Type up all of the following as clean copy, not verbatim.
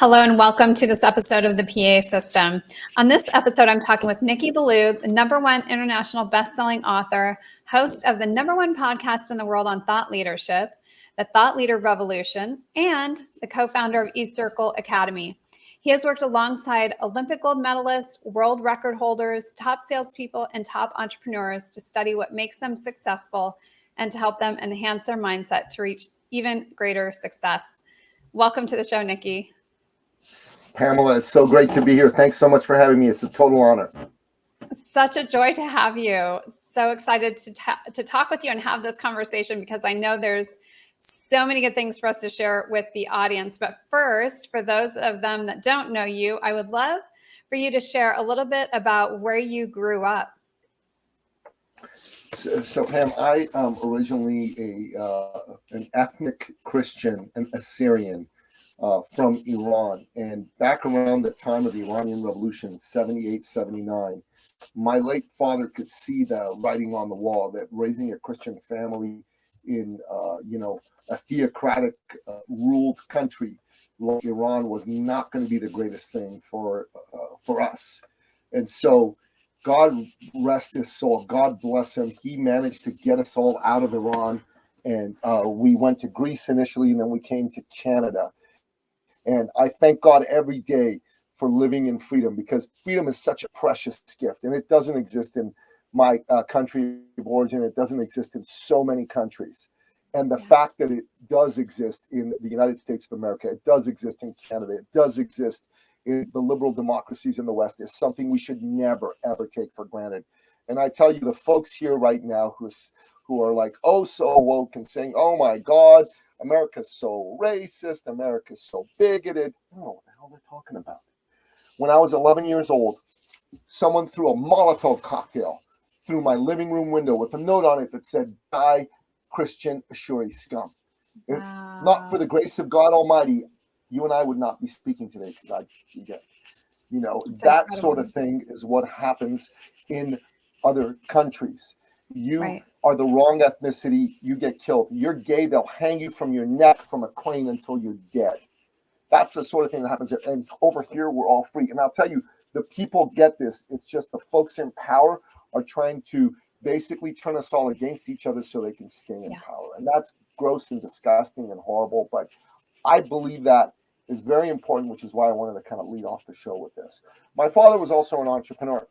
Hello and welcome to this episode of the PA System. On this episode, I'm talking with Nicky, Billou, the #1 international best-selling author, host of the #1 podcast in the world on thought leadership, the Thought Leader Revolution, and the co-founder of eCircle Academy. He has worked alongside Olympic gold medalists, world record holders, top salespeople, and top entrepreneurs to study what makes them successful and to help them enhance their mindset to reach even greater success. Welcome to the show, Nicky. Pamela, it's so great to be here. Thanks so much for having me. It's a total honor. Such a joy to have you. So excited to talk with you and have this conversation because I know there's so many good things for us to share with the audience. But first, for those of them that don't know you, I would love for you to share a little bit about where you grew up. So Pam, I am originally an ethnic Christian, an Assyrian. From Iran. And back around the time of the Iranian Revolution, 78, 79, my late father could see the writing on the wall that raising a Christian family in, a theocratic ruled country like Iran was not going to be the greatest thing for us. And so God rest his soul. God bless him. He managed to get us all out of Iran. And we went to Greece initially, and then we came to Canada. And I thank God every day for living in freedom, because freedom is such a precious gift, and it doesn't exist in my country of origin. It doesn't exist in so many countries. And the fact that it does exist in the United States of America, it does exist in Canada, it does exist in the liberal democracies in the West is something we should never, ever take for granted. And I tell you, the folks here right now who are like, oh, so woke and saying, oh my God, America's so racist, America's so bigoted. I don't know what the hell they're talking about. When I was 11 years old, someone threw a Molotov cocktail through my living room window with a note on it that said, "Die, Christian Ashuri scum." If not for the grace of God Almighty, you and I would not be speaking today, because I'd be dead. That's that incredible. Sort of thing is what happens in other countries. You are the wrong ethnicity, you get killed. You're gay, they'll hang you from your neck from a crane until you're dead. That's the sort of thing that happens there. And over here, we're all free. And I'll tell you, the people get this. It's just the folks in power are trying to basically turn us all against each other so they can stay in power. And that's gross and disgusting and horrible. But I believe that is very important, which is why I wanted to kind of lead off the show with this. My father was also an entrepreneur.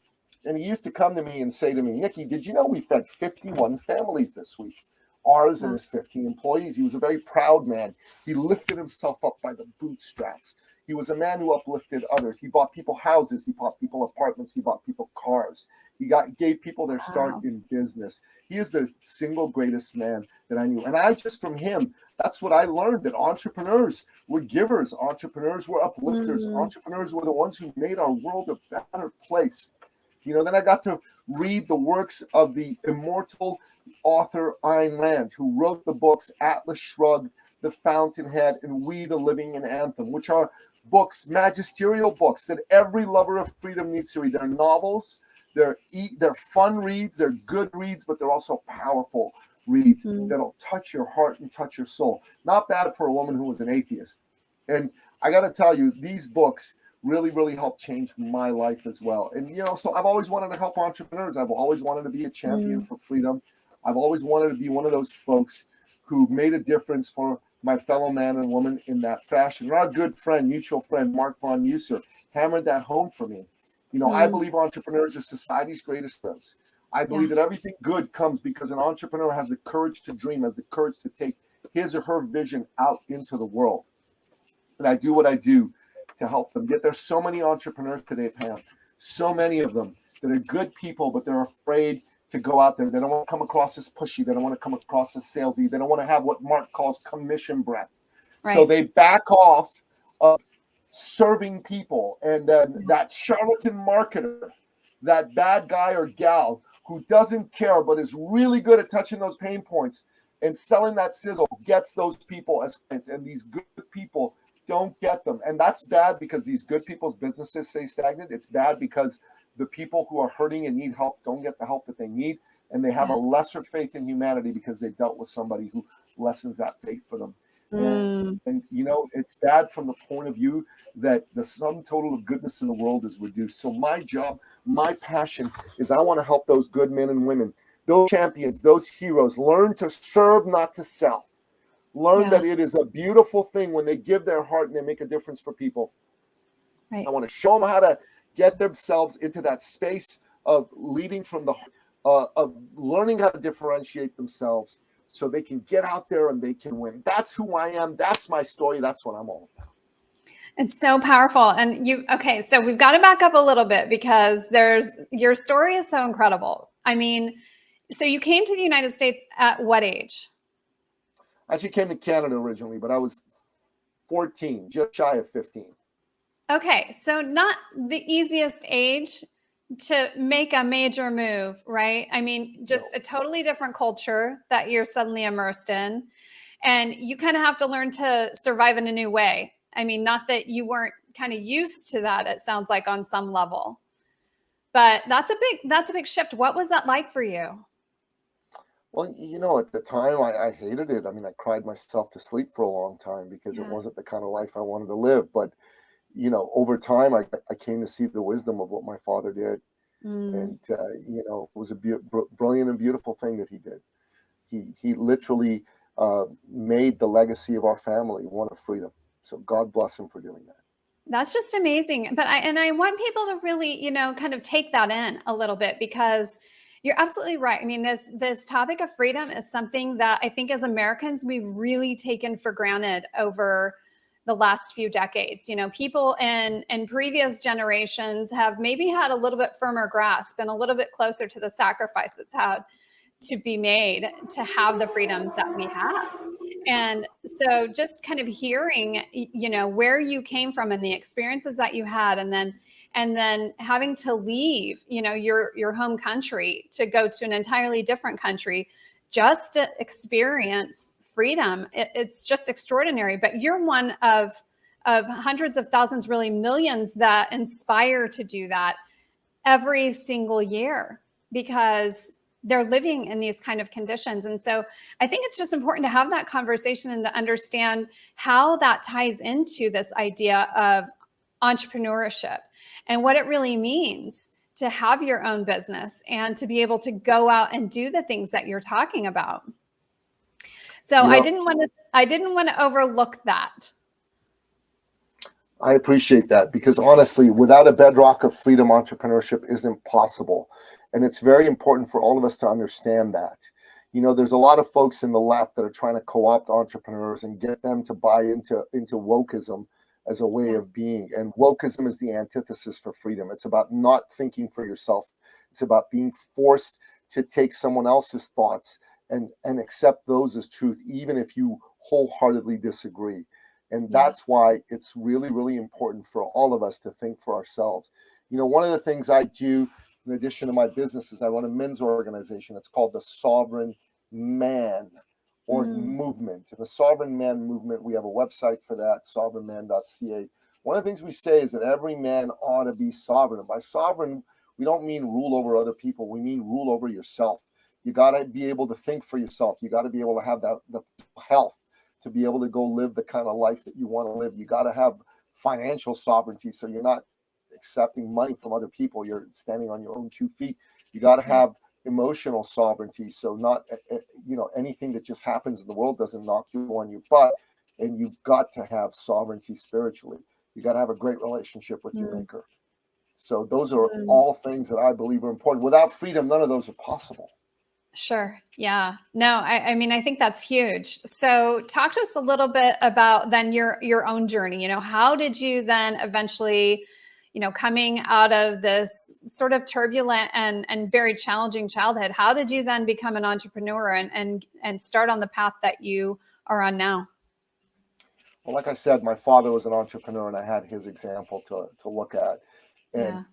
And he used to come to me and say to me, Nicky, did you know we fed 51 families this week? Ours and his 15 employees. He was a very proud man. He lifted himself up by the bootstraps. He was a man who uplifted others. He bought people houses. He bought people apartments. He bought people cars. He gave people their start in business. He is the single greatest man that I knew. And I just, from him, that's what I learned, that entrepreneurs were givers. Entrepreneurs were uplifters. Entrepreneurs were the ones who made our world a better place. Then I got to read the works of the immortal author Ayn Rand, who wrote the books Atlas Shrugged, The Fountainhead, and We the Living in Anthem, which are books, magisterial books that every lover of freedom needs to read. They're novels, they're fun reads, they're good reads, but they're also powerful reads that'll touch your heart and touch your soul. Not bad for a woman who was an atheist. And I got to tell you, these books really, really helped change my life as well. And, so I've always wanted to help entrepreneurs. I've always wanted to be a champion for freedom. I've always wanted to be one of those folks who made a difference for my fellow man and woman in that fashion. And our good friend, mutual friend, Mark Von User, hammered that home for me. I believe entrepreneurs are society's greatest heroes. I believe that everything good comes because an entrepreneur has the courage to dream, has the courage to take his or her vision out into the world. And I do what I do to help them. Yet there's so many entrepreneurs today, Pam, so many of them that are good people, but they're afraid to go out there. They don't want to come across as pushy. They don't want to come across as salesy. They don't want to have what Mark calls commission breath. So they back off of serving people. And then that charlatan marketer, that bad guy or gal who doesn't care but is really good at touching those pain points and selling that sizzle, gets those people as clients. And these good people don't get them. And that's bad because these good people's businesses stay stagnant. It's bad because the people who are hurting and need help don't get the help that they need. And they have a lesser faith in humanity because they dealt with somebody who lessens that faith for them. And you know, it's bad from the point of view that the sum total of goodness in the world is reduced. So my job, my passion is I want to help those good men and women, those champions, those heroes, learn to serve, not to sell. Learn that it is a beautiful thing when they give their heart and they make a difference for people. Right. I want to show them how to get themselves into that space of leading from the of learning how to differentiate themselves so they can get out there and they can win. That's who I am. That's my story. That's what I'm all about. It's so powerful. And okay, so we've got to back up a little bit because your story is so incredible. I mean, so you came to the United States at what age? I actually came to Canada originally, but I was 14, just shy of 15. Okay, so not the easiest age to make a major move, right? I mean, just a totally different culture that you're suddenly immersed in. And you kind of have to learn to survive in a new way. I mean, not that you weren't kind of used to that, it sounds like on some level. But that's a big shift. What was that like for you? Well, you know, at the time, I hated it. I mean, I cried myself to sleep for a long time because it Yeah. wasn't the kind of life I wanted to live. But, you know, over time, I came to see the wisdom of what my father did. Mm. And, you know, it was a brilliant and beautiful thing that he did. He literally made the legacy of our family one of freedom. So God bless him for doing that. That's just amazing. But I want people to really, kind of take that in a little bit because you're absolutely right. I mean, this topic of freedom is something that I think as Americans we've really taken for granted over the last few decades. You know, people in previous generations have maybe had a little bit firmer grasp and a little bit closer to the sacrifice that's had to be made to have the freedoms that we have. And so just kind of hearing, where you came from and the experiences that you had, and then having to leave, your home country to go to an entirely different country just to experience freedom. It's just extraordinary. But you're one of hundreds of thousands, really millions that inspire to do that every single year because they're living in these kind of conditions. And so I think it's just important to have that conversation and to understand how that ties into this idea of entrepreneurship and what it really means to have your own business and to be able to go out and do the things that you're talking about. So I didn't want to overlook that. I appreciate that because honestly, without a bedrock of freedom, entrepreneurship isn't possible. And it's very important for all of us to understand that. You know, there's a lot of folks in the left that are trying to co-opt entrepreneurs and get them to buy into wokeism as a way of being. And wokeism is the antithesis for freedom. It's about not thinking for yourself. It's about being forced to take someone else's thoughts and accept those as truth, even if you wholeheartedly disagree. And that's why it's really, really important for all of us to think for ourselves. You know, one of the things I do in addition to my business is I run a men's organization. It's called the Sovereign Man or Movement. And the Sovereign Man Movement, we have a website for that, sovereignman.ca. One of the things we say is that every man ought to be sovereign. And by sovereign, we don't mean rule over other people. We mean rule over yourself. You got to be able to think for yourself. You got to be able to have the health to be able to go live the kind of life that you want to live. You got to have financial sovereignty so you're not accepting money from other people. You're standing on your own 2 feet. You got to have emotional sovereignty so not anything that just happens in the world doesn't knock you on your butt. And you've got to have sovereignty spiritually. You got to have a great relationship with your maker. So those are all things that I believe are important. Without freedom, none of those are possible. Sure. Yeah. No, I mean, I think that's huge. So talk to us a little bit about then your own journey. How did you then eventually, coming out of this sort of turbulent and very challenging childhood, how did you then become an entrepreneur and start on the path that you are on now? Well, like I said, my father was an entrepreneur and I had his example to look at. And,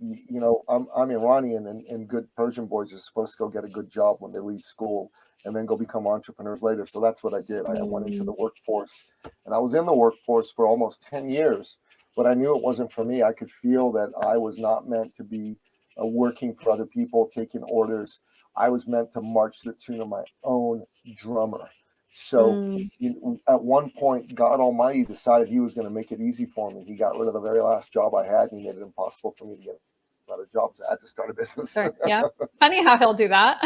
I'm Iranian and good Persian boys are supposed to go get a good job when they leave school and then go become entrepreneurs later. So that's what I did. I went into the workforce and I was in the workforce for almost 10 years, but I knew it wasn't for me. I could feel that I was not meant to be working for other people, taking orders. I was meant to march to the tune of my own drummer. So at one point, God Almighty decided he was going to make it easy for me. He got rid of the very last job I had, and he made it impossible for me to get another job. So I had to start a business. Sure. Yeah. Funny how he'll do that.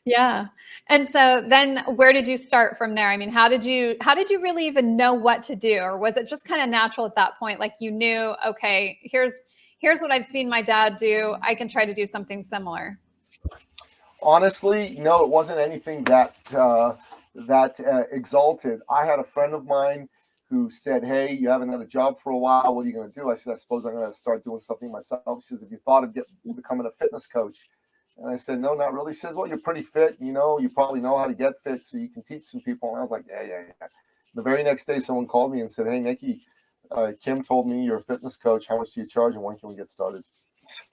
Yeah. And so then where did you start from there? I mean, how did you really even know what to do? Or was it just kind of natural at that point? Like you knew, okay, here's what I've seen my dad do. I can try to do something similar. Honestly, no, it wasn't anything that exalted. I had a friend of mine who said, "Hey, you haven't had a job for a while. What are you going to do?" I said, "I suppose I'm going to start doing something myself." He says, "Have you thought of becoming a fitness coach?" And I said, "No, not really." He says, "Well, you're pretty fit. You know, you probably know how to get fit, so you can teach some people." And I was like, yeah. The very next day, someone called me and said, "Hey, Nicky, Kim told me you're a fitness coach. How much do you charge, and when can we get started?"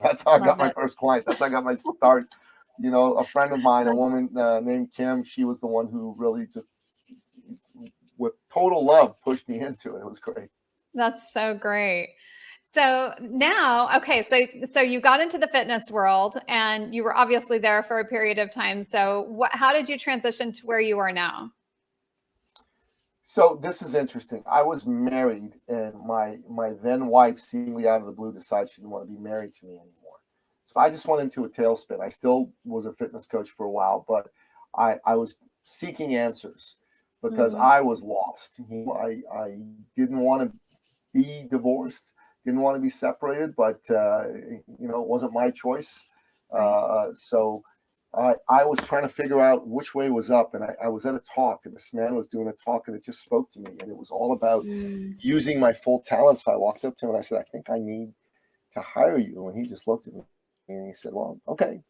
That's how I got my first client. That's how I got my start. You know, a friend of mine, a woman named Kim, she was the one who really just, with total love, pushed me into it. It was great. That's so great. So now, okay, so you got into the fitness world and you were obviously there for a period of time. So how did you transition to where you are now? So this is interesting. I was married, and my then wife, seemingly out of the blue, decided she didn't want to be married to me anymore. So I just went into a tailspin. I still was a fitness coach for a while, but I was seeking answers because I was lost. I didn't want to be divorced, didn't want to be separated, but it wasn't my choice. So I was trying to figure out which way was up, and I was at a talk, and this man was doing a talk, and it just spoke to me, and it was all about using my full talent. So I walked up to him and I said, "I think I need to hire you." And he just looked at me and he said, "Well, okay.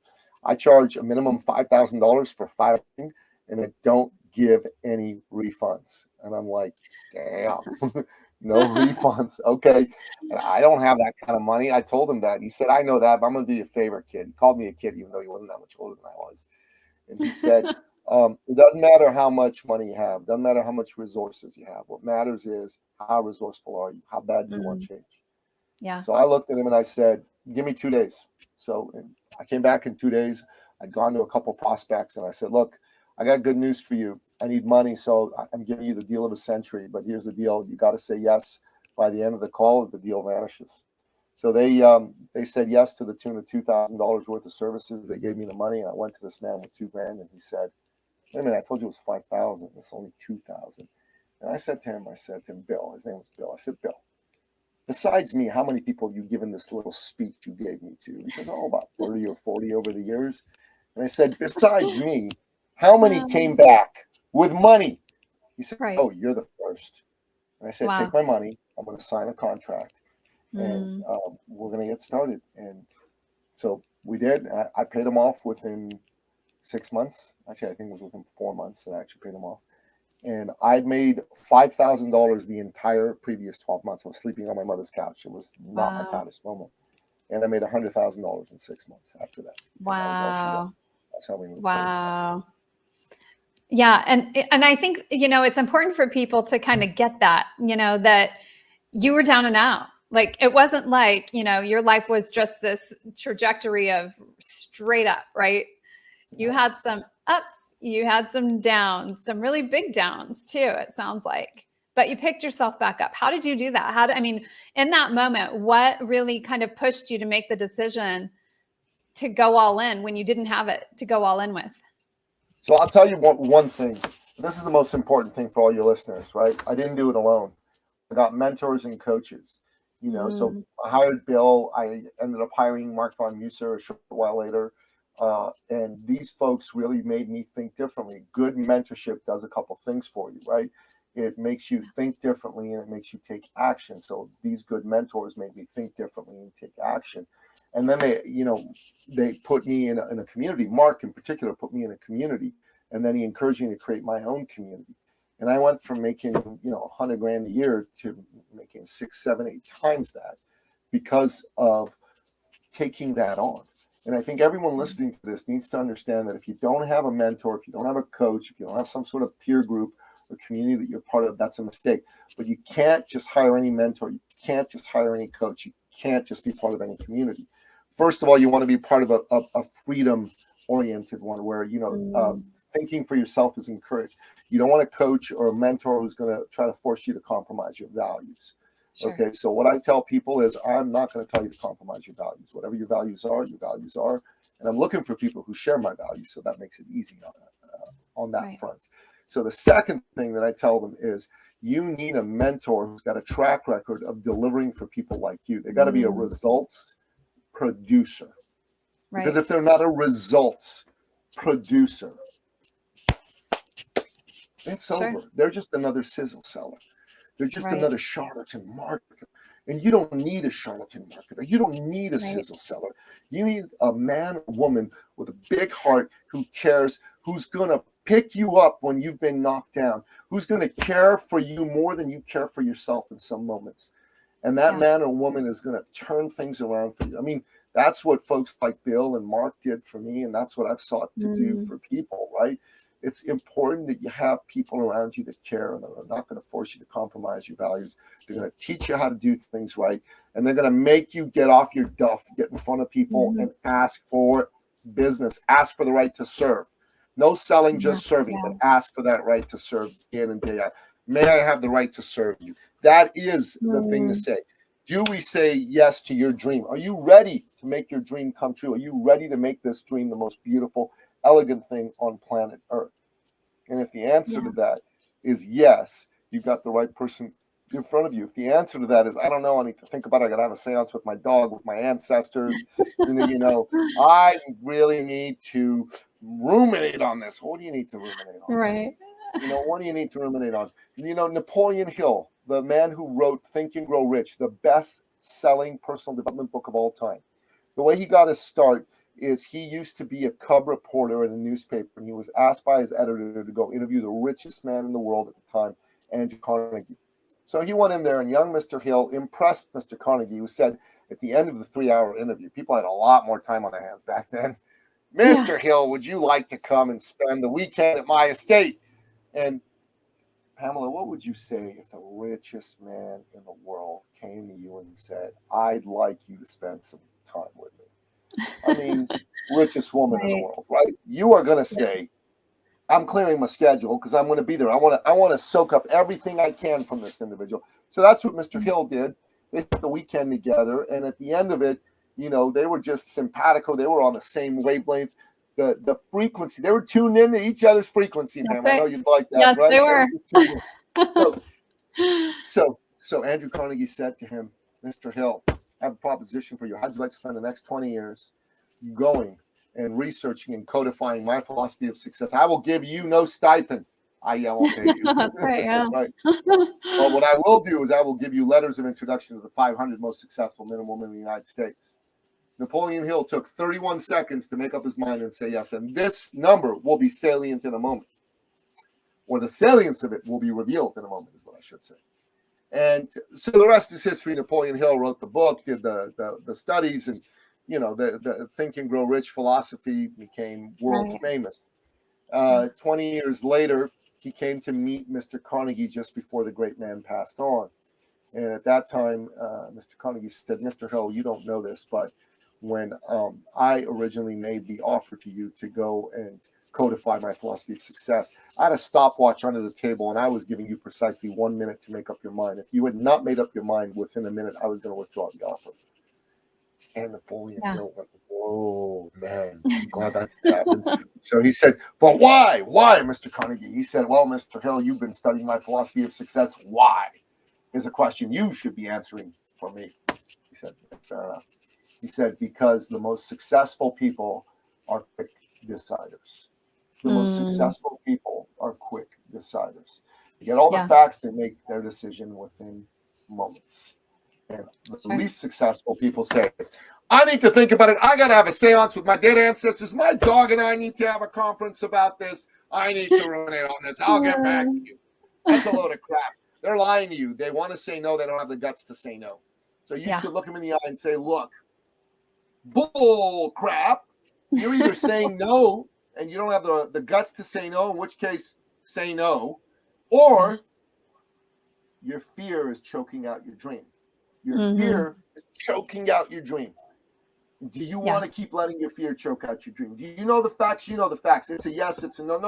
I charge a minimum $5,000 for 5, and I don't give any refunds." And I'm like, "Damn." No refunds. Okay. And I don't have that kind of money. I told him that. He said, "I know that, but I'm going to do you a favor, kid." He called me a kid, even though he wasn't that much older than I was. And he said, "It doesn't matter how much money you have. Doesn't matter how much resources you have. What matters is how resourceful are you? How bad do you want change?" Yeah. So I looked at him and I said, "Give me 2 days." So I came back in 2 days. I'd gone to a couple prospects and I said, "Look, I got good news for you. I need money, so I'm giving you the deal of a century. But here's the deal: you got to say yes by the end of the call, or the deal vanishes." So they said yes to the tune of $2,000 worth of services. They gave me the money, and I went to this man with $2,000, and he said, "Wait a minute, I told you it was 5,000. It's only 2,000." And I said to him, "Bill." His name was Bill. I said, "Bill, besides me, how many people have you given this little speech you gave me to?" He says, "Oh, about 30 or 40 over the years." And I said, "Besides me, how many came back with money?" He said, Right. "Oh, you're the first." And I said, Wow. "Take my money. I'm going to sign a contract, and we're going to get started." And so we did. I paid him off within 6 months. Actually, I think it was within 4 months that I actually paid him off. And I'd made $5,000 the entire previous 12 months. I was sleeping on my mother's couch. It was not my proudest moment. And I made $100,000 in 6 months after that. Wow. That's how we moved forward. Yeah. And I think, it's important for people to kind of get that, that you were down and out. Like, it wasn't like, your life was just this trajectory of straight up, right? You had some ups, you had some downs, some really big downs too, it sounds like. But you picked yourself back up. How did you do that? In that moment, what really kind of pushed you to make the decision to go all in when you didn't have it to go all in with? So I'll tell you one thing. This is the most important thing for all your listeners, right? I didn't do it alone. I got mentors and coaches. So I hired Bill. I ended up hiring Mark Von Muser a short while later. And these folks really made me think differently. Good mentorship does a couple things for you, right? It makes you think differently, and it makes you take action. So these good mentors made me think differently and take action. And then they put me in a community. Mark in particular put me in a community, and then he encouraged me to create my own community. And I went from making, $100,000 a year to making 6, 7, 8 times that because of taking that on. And I think everyone listening to this needs to understand that if you don't have a mentor, if you don't have a coach, if you don't have some sort of peer group or community that you're part of, that's a mistake. But you can't just hire any mentor. You can't just hire any coach. You can't just be part of any community. First of all, you want to be part of a freedom-oriented one where, thinking for yourself is encouraged. You don't want a coach or a mentor who's going to try to force you to compromise your values. Sure. Okay, so what I tell people is I'm not going to tell you to compromise your values. Whatever your values are, and I'm looking for people who share my values, so that makes it easy on that front. So the second thing that I tell them is you need a mentor who's got a track record of delivering for people like you. They got to be a results producer. Because if they're not a results producer, it's over. They're just another sizzle seller. They're just another charlatan marketer. And you don't need a charlatan marketer. You don't need a sizzle seller. You need a man or woman with a big heart who cares, who's going to pick you up when you've been knocked down, who's going to care for you more than you care for yourself in some moments. And that man or woman is going to turn things around for you. I mean, that's what folks like Bill and Mark did for me, and that's what I've sought to do for people, right? It's important that you have people around you that care and that are not going to force you to compromise your values. They're going to teach you how to do things right, and they're going to make you get off your duff, get in front of people, and ask for business, ask for the right to serve. No selling, just serving, but ask for that right to serve day in and day out. May I have the right to serve you? That is the thing to say. Do we say yes to your dream? Are you ready to make your dream come true? Are you ready to make this dream the most beautiful, elegant thing on planet Earth? And if the answer to that is yes, you've got the right person in front of you. If the answer to that is, I don't know, I need to think about it, I got to have a seance with my dog, with my ancestors, I really need to ruminate on this. What do you need to ruminate on? Right. What do you need to ruminate on? Napoleon Hill, the man who wrote Think and Grow Rich, the best-selling personal development book of all time. The way he got his start is he used to be a cub reporter in a newspaper, and he was asked by his editor to go interview the richest man in the world at the time, Andrew Carnegie. So he went in there, and young Mr. Hill impressed Mr. Carnegie, who said at the end of the 3-hour interview, people had a lot more time on their hands back then, Mr. Hill, would you like to come and spend the weekend at my estate? And Pamela, what would you say if the richest man in the world came to you and said, I'd like you to spend some time with me? I mean, richest woman in the world, right? You are going to say, I'm clearing my schedule because I'm going to be there. I want to soak up everything I can from this individual. So that's what Mr. Hill did. They took the weekend together, and at the end of it, they were just simpatico. They were on the same wavelength. The frequency, they were tuned into each other's frequency, ma'am. I know you'd like that, yes, right? They were. So Andrew Carnegie said to him, Mr. Hill, I have a proposition for you. How'd you like to spend the next 20 years going and researching and codifying my philosophy of success? I will give you no stipend. I won't pay you. That's right, yeah. Right. Well, what I will do is I will give you letters of introduction to the 500 most successful men and women in the United States. Napoleon Hill took 31 seconds to make up his mind and say yes. And this number will be salient in a moment. Or the salience of it will be revealed in a moment, is what I should say. And so the rest is history. Napoleon Hill wrote the book, did the studies, and the Think and Grow Rich philosophy became world famous. 20 years later, he came to meet Mr. Carnegie just before the great man passed on. And at that time, Mr. Carnegie said, Mr. Hill, you don't know this, but when I originally made the offer to you to go and codify my philosophy of success, I had a stopwatch under the table, and I was giving you precisely 1 minute to make up your mind. If you had not made up your mind within a minute, I was going to withdraw the offer. And Napoleon Hill went, whoa, man, I'm glad that happened. So he said, but why? Why, Mr. Carnegie? He said, well, Mr. Hill, you've been studying my philosophy of success. Why is a question you should be answering for me. He said, fair enough. He said, because the most successful people are quick deciders. The most successful people are quick deciders. They get all the facts, they make their decision within moments. And the least successful people say, I need to think about it. I got to have a seance with my dead ancestors. My dog and I need to have a conference about this. I need to ruminate on this. I'll get back to you. That's a load of crap. They're lying to you. They want to say no. They don't have the guts to say no. So you should look them in the eye and say, look, bull crap. You're either saying no and you don't have the guts to say no, in which case say no, or your fear is choking out your dream. Your fear is choking out your dream. Do you want to keep letting your fear choke out your dream? Do you know the facts? You know the facts. It's a yes, it's a no.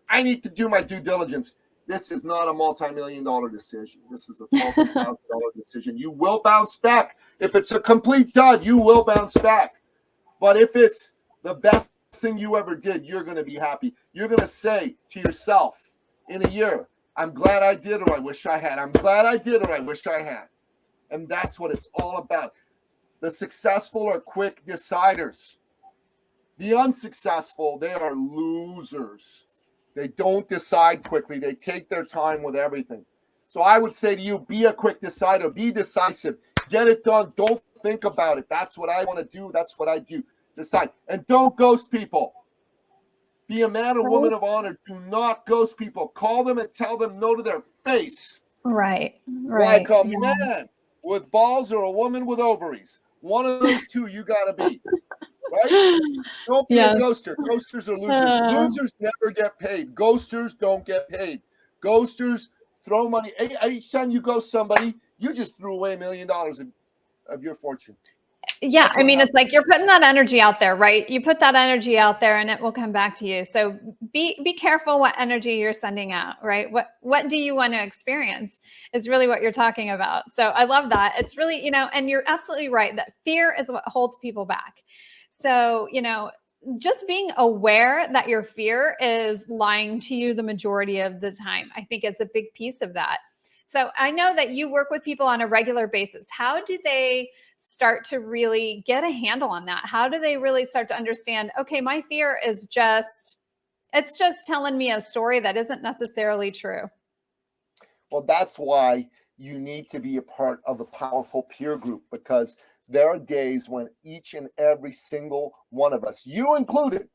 I need to do my due diligence. This is not a multi-million-dollar decision. This is a $12,000 decision. You will bounce back. If it's a complete dud, you will bounce back. But if it's the best thing you ever did, you're going to be happy. You're going to say to yourself in a year, I'm glad I did, or I wish I had. I'm glad I did, or I wish I had. And that's what it's all about. The successful are quick deciders. The unsuccessful, they are losers. They don't decide quickly. They take their time with everything. So I would say to you, be a quick decider. Be decisive. Get it done. Don't think about it. That's what I want to do. That's what I do. Decide. And don't ghost people. Be a man or woman of honor. Do not ghost people. Call them and tell them no to their face. Right. Like a man with balls or a woman with ovaries. One of those two you got to be. Right? Don't be a ghoster. Ghosters are losers. Losers never get paid. Ghosters don't get paid. Ghosters throw money. Each time you ghost somebody, you just threw away $1 million of your fortune. Yeah. I mean, it's like you're putting that energy out there, right? You put that energy out there and it will come back to you. So be careful what energy you're sending out, right? What do you want to experience is really what you're talking about. So I love that. It's really, and you're absolutely right that fear is what holds people back. So, just being aware that your fear is lying to you the majority of the time, I think is a big piece of that. So I know that you work with people on a regular basis. How do they start to really get a handle on that? How do they really start to understand, okay, my fear is it's just telling me a story that isn't necessarily true? Well, that's why you need to be a part of a powerful peer group, because there are days when each and every single one of us, you included,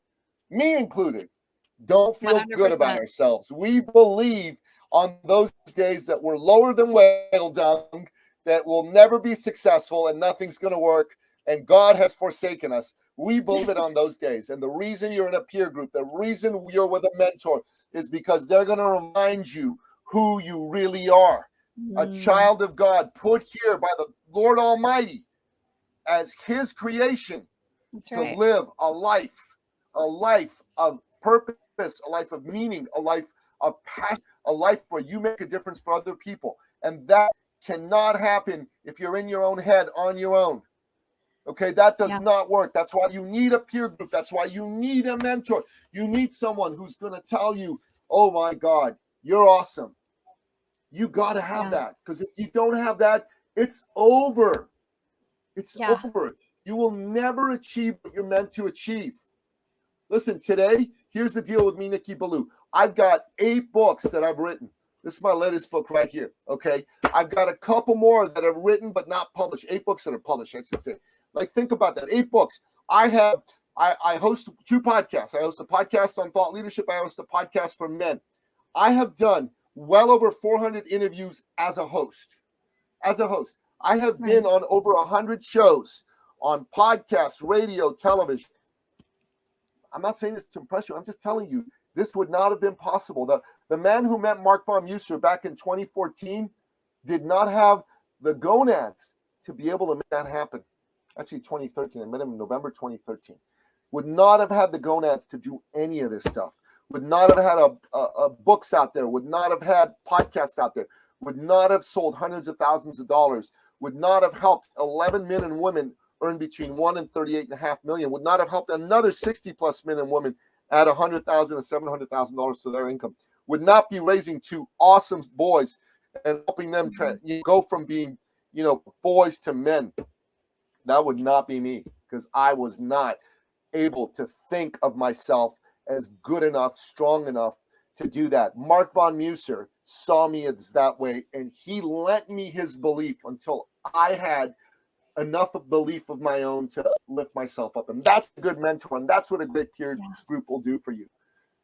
me included, don't feel 100%. Good about ourselves. We believe on those days that we're lower than whale dung, that we'll never be successful and nothing's going to work and God has forsaken us. We believe it on those days. And the reason you're in a peer group, the reason you're with a mentor is because they're going to remind you who you really are. A child of God put here by the Lord Almighty as his creation. That's to right. Live a life of purpose, a life of meaning, a life of passion, a life where you make a difference for other people. And that cannot happen if you're in your own head on your own. Okay, that does not work. That's why you need a peer group. That's why you need a mentor. You need someone who's going to tell you, oh my God, you're awesome. You got to have that, because if you don't have that, it's over. It's over. You will never achieve what you're meant to achieve. Listen, today, here's the deal with me, Nicky Billou. I've got 8 books that I've written. This is my latest book right here, okay? I've got a couple more that I've written but not published. 8 books that are published, I should say. Like, think about that. 8 books. I host 2 podcasts. I host a podcast on thought leadership. I host a podcast for men. I have done well over 400 interviews as a host. I have been on over 100 shows on podcasts, radio, television. I'm not saying this to impress you. I'm just telling you, this would not have been possible. The man who met Mark von Musser back in 2014 did not have the gonads to be able to make that happen. Actually, 2013. I met him in November 2013. Would not have had the gonads to do any of this stuff. Would not have had a books out there. Would not have had podcasts out there. Would not have sold hundreds of thousands of dollars. Would not have helped 11 men and women earn between $1 and $38.5 million. Would not have helped another 60 plus men and women add $100,000 and $700,000 to their income. Would not be raising 2 awesome boys and helping them go from being, boys to men. That would not be me, because I was not able to think of myself as good enough, strong enough to do that. Mark von Musser saw me as that way, and he lent me his belief until I had enough of belief of my own to lift myself up. And that's a good mentor, and that's what a great peer group will do for you.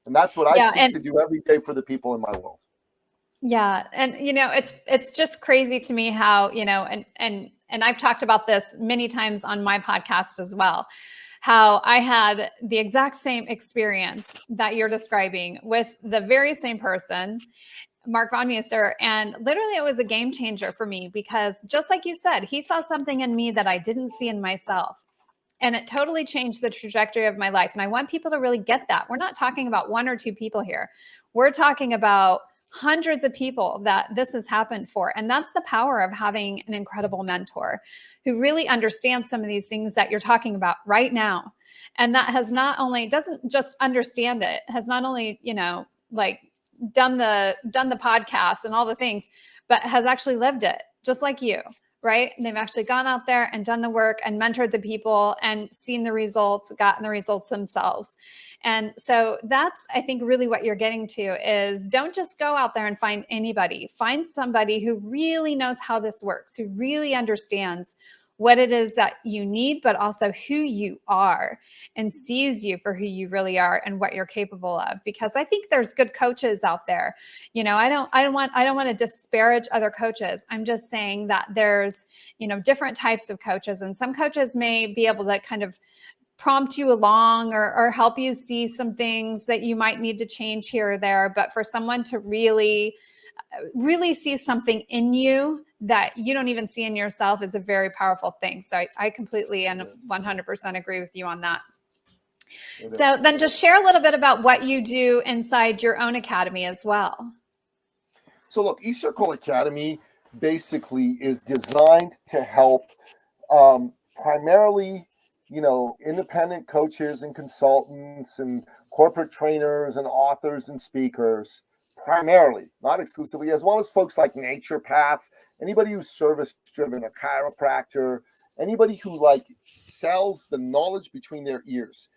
And that's what I seek to do every day for the people in my world. Yeah. And, it's just crazy to me how, and I've talked about this many times on my podcast as well, how I had the exact same experience that you're describing with the very same person, Mark von Musser. And literally it was a game changer for me, because just like you said, he saw something in me that I didn't see in myself. And it totally changed the trajectory of my life. And I want people to really get that. We're not talking about 1 or 2 people here. We're talking about hundreds of people that this has happened for. And that's the power of having an incredible mentor who really understands some of these things that you're talking about right now. And that has not only, doesn't just understand it, has not only, like done the podcast and all the things, but has actually lived it just like you. Right. And they've actually gone out there and done the work and mentored the people and seen the results, gotten the results themselves. And so that's, I think, really what you're getting to is don't just go out there and find anybody. Find somebody who really knows how this works, who really understands what it is that you need, but also who you are and sees you for who you really are and what you're capable of. Because I think there's good coaches out there. I don't want to disparage other coaches. I'm just saying that there's, different types of coaches, and some coaches may be able to kind of prompt you along or help you see some things that you might need to change here or there. But for someone to really see something in you that you don't even see in yourself is a very powerful thing. So I completely and 100% agree with you on that. So then just share a little bit about what you do inside your own academy as well. So look, eCircle Academy basically is designed to help primarily, independent coaches and consultants and corporate trainers and authors and speakers, primarily, not exclusively, as well as folks like naturopaths, anybody who's service-driven, a chiropractor, anybody who sells the knowledge between their ears.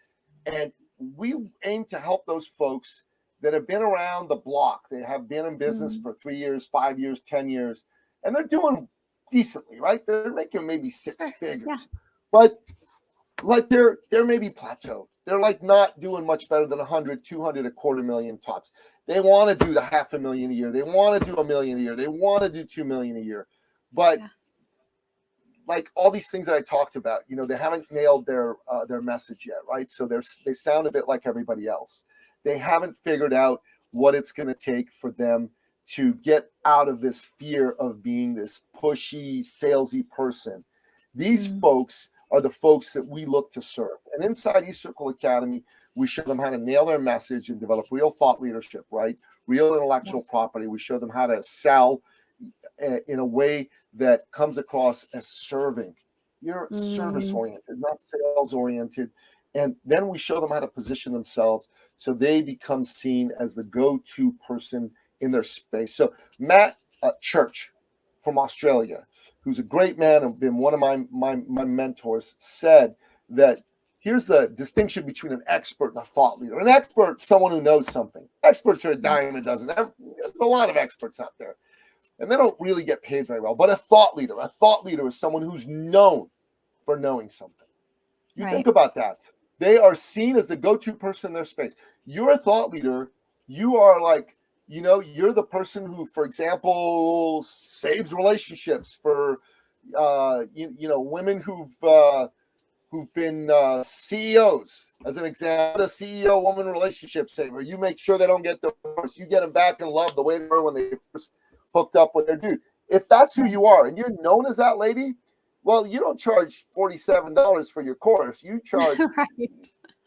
And we aim to help those folks that have been around the block. They have been in business for 3 years, 5 years, 10 years, and they're doing decently, right? They're making maybe 6 figures, but they're maybe plateaued. They're not doing much better than 100, 200, $250,000 tops. They want to do the $500,000 a year. They want to do $1 million a year. They want to do $2 million a year. But all these things that I talked about, they haven't nailed their message yet, right? So they sound a bit like everybody else. They haven't figured out what it's going to take for them to get out of this fear of being this pushy, salesy person. These folks are the folks that we look to serve. And inside eCircle Academy, we show them how to nail their message and develop real thought leadership, right? Real intellectual property. We show them how to sell in a way that comes across as serving. You're service-oriented, not sales-oriented. And then we show them how to position themselves so they become seen as the go-to person in their space. So Matt Church from Australia, who's a great man and been one of my mentors, said that here's the distinction between an expert and a thought leader. An expert is someone who knows something. Experts are a dime a dozen. There's a lot of experts out there, and they don't really get paid very well. But a thought leader is someone who's known for knowing something. You think about that. They are seen as the go-to person in their space. You're a thought leader. You are you're the person who, for example, saves relationships for, women who've been CEOs. As an example, a CEO woman relationship saver. You make sure they don't get divorced. You get them back in love the way they were when they first hooked up with their dude. If that's who you are and you're known as that lady, well, you don't charge $47 for your course. You charge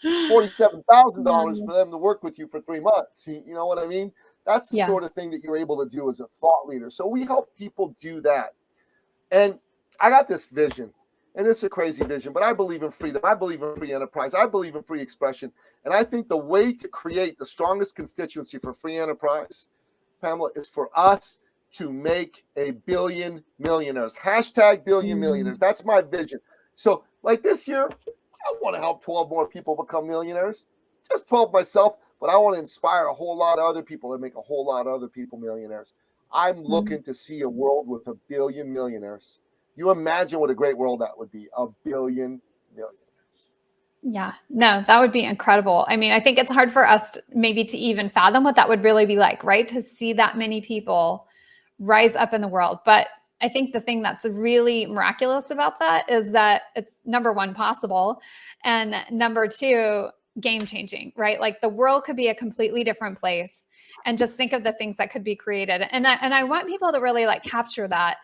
$47,000 for them to work with you for 3 months. You know what I mean? That's the sort of thing that you're able to do as a thought leader. So we help people do that. And I got this vision, and it's a crazy vision, but I believe in freedom. I believe in free enterprise. I believe in free expression. And I think the way to create the strongest constituency for free enterprise, Pamela, is for us to make 1 billion millionaires. Hashtag billion millionaires. That's my vision. So this year, I want to help 12 more people become millionaires. Just 12 myself. But I want to inspire a whole lot of other people and make a whole lot of other people millionaires. I'm looking to see a world with 1 billion millionaires. You imagine what a great world that would be, 1 billion millionaires. Yeah, no, that would be incredible. I mean, I think it's hard for us maybe to even fathom what that would really be like, right? To see that many people rise up in the world. But I think the thing that's really miraculous about that is that it's, number one, possible. And number two, game changing, right? The world could be a completely different place. And just think of the things that could be created. And I want people to really capture that.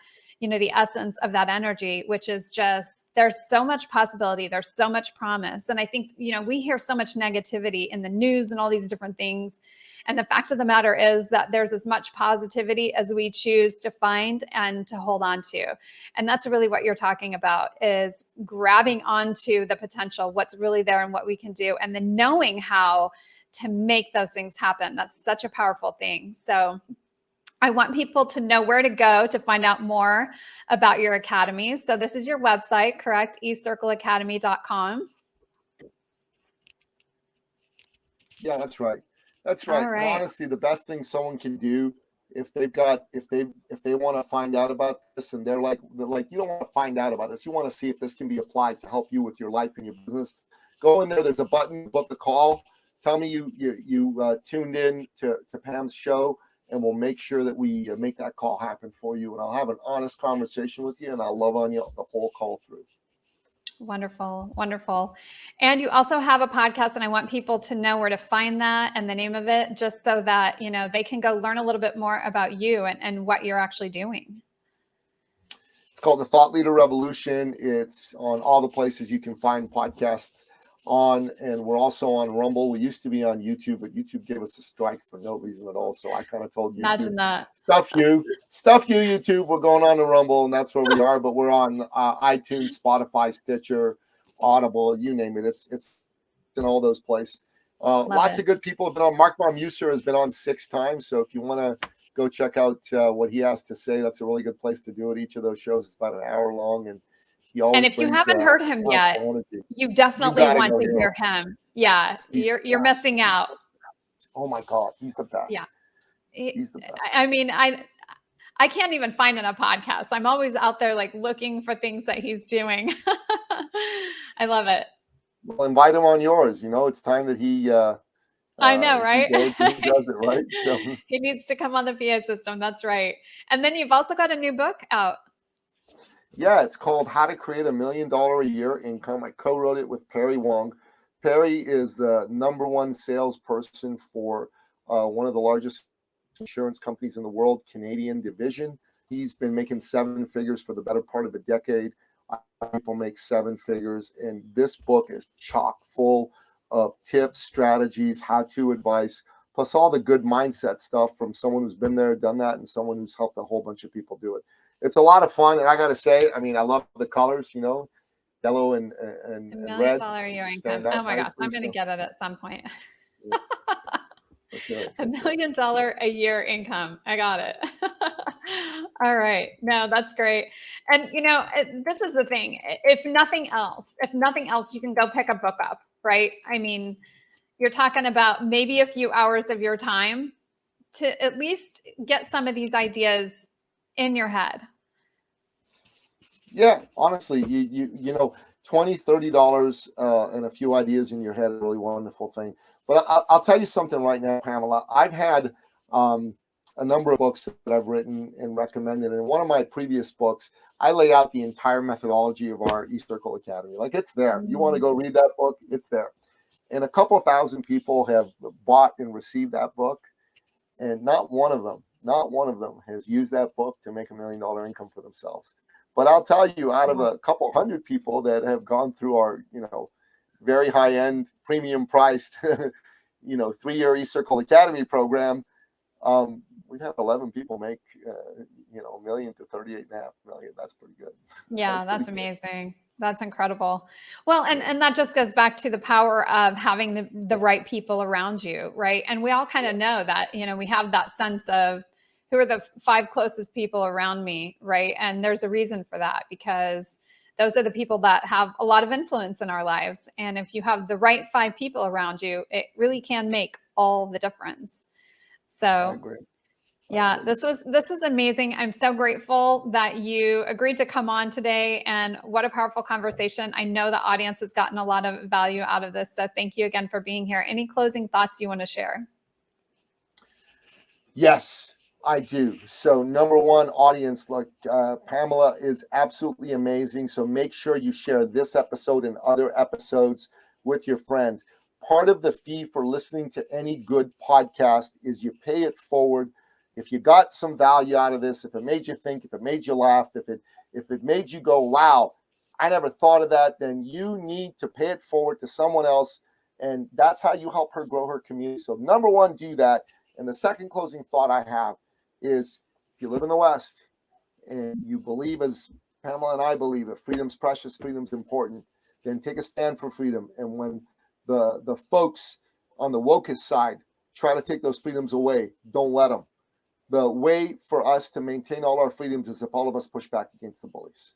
the essence of that energy, which is just, there's so much possibility. There's so much promise. And I think, we hear so much negativity in the news and all these different things. And the fact of the matter is that there's as much positivity as we choose to find and to hold on to. And that's really what you're talking about, is grabbing onto the potential, what's really there and what we can do, and then knowing how to make those things happen. That's such a powerful thing. So I want people to know where to go to find out more about your academy. So this is your website, correct? ecircleacademy.com. Yeah, that's right. That's right. All right. And honestly, the best thing someone can do if they want to find out about this, and they're like, you don't want to find out about this. You want to see if this can be applied to help you with your life and your business. Go in there. There's a button, book a call. Tell me you tuned in to Pam's show, and we'll make sure that we make that call happen for you. And I'll have an honest conversation with you, and I'll love on you the whole call through. Wonderful. Wonderful. And you also have a podcast, and I want people to know where to find that and the name of it, just so that, they can go learn a little bit more about you and what you're actually doing. It's called The Thought Leader Revolution. It's on all the places you can find podcasts on, and we're also on Rumble. We used to be on YouTube, but YouTube gave us a strike for no reason at all. So I kind of told you, imagine that. Stuff you, YouTube. We're going on to Rumble, and that's where we are. But we're on iTunes, Spotify, Stitcher, Audible, you name it. It's in all those places. Lots of good people have been on. Mark Barmuser has been on 6 times. So if you want to go check out what he has to say, that's a really good place to do it. Each of those shows is about an hour long, and and if you haven't heard him yet, you definitely want to hear him. Yeah, you're missing out. Oh my God, he's the best. Yeah, he's the best. I mean, I can't even find in a podcast. I'm always out there looking for things that he's doing. I love it. Well, invite him on yours. It's time that he. I know, right? He does it right. So he needs to come on the PA system. That's right. And then you've also got a new book out. Yeah, it's called How to Create $1 Million a Year Income. I co-wrote it with Perry Wong. Perry is the #1 salesperson for one of the largest insurance companies in the world, Canadian division. He's been making 7 figures for the better part of a decade. People make 7 figures, and this book is chock full of tips, strategies, how-to advice, plus all the good mindset stuff from someone who's been there, done that, and someone who's helped a whole bunch of people do it. It's a lot of fun, and I got to say, I love the colors, yellow and $1 million red. A year income. Oh my gosh, I'm going to get it at some point. Yeah. Sure. $1 million a year income. I got it. All right. No, that's great. And this is the thing. If nothing else, you can go pick a book up, right? You're talking about maybe a few hours of your time to at least get some of these ideas in your head. Yeah, honestly, you know, $20-$30 and a few ideas in your head is a really wonderful thing. But I'll tell you something right now, Pamela. I've had a number of books that I've written and recommended. And in one of my previous books, I lay out the entire methodology of our eCircle Academy. Like, it's there. You want to go read that book? It's there. And a couple thousand people have bought and received that book. And not one of them has used that book to make $1 million income for themselves. But I'll tell you, out of a couple hundred people that have gone through our, very high-end, premium-priced, 3-year eCircle Academy program, we've had 11 people make, $1 million to $38.5 million. That's pretty good. Yeah, that's amazing. That's incredible. Well, and that just goes back to the power of having the right people around you, right? And we all kind of know that, we have that sense of who are the 5 closest people around me, right? And there's a reason for that, because those are the people that have a lot of influence in our lives. And if you have the right 5 people around you, it really can make all the difference. So I agree. Yeah, this was amazing. I'm so grateful that you agreed to come on today, and what a powerful conversation. I know the audience has gotten a lot of value out of this. So thank you again for being here. Any closing thoughts you want to share? Yes, I do. So number one, audience, look, Pamela is absolutely amazing. So make sure you share this episode and other episodes with your friends. Part of the fee for listening to any good podcast is you pay it forward If you got some value out of this, if it made you think, if it made you laugh, if it made you go, wow, I never thought of that, then you need to pay it forward to someone else. And that's how you help her grow her community. So number one, do that. And the second closing thought I have is, if you live in the West and you believe, as Pamela and I believe, that freedom's precious, freedom's important, then take a stand for freedom. And when the folks on the wokest side try to take those freedoms away, don't let them. The way for us to maintain all our freedoms is if all of us push back against the bullies.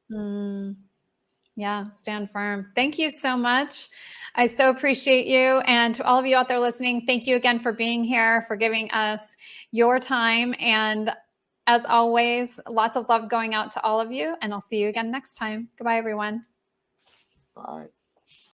Yeah, stand firm. Thank you so much. I so appreciate you. And to all of you out there listening, thank you again for being here, for giving us your time. And as always, lots of love going out to all of you. And I'll see you again next time. Goodbye, everyone. Bye.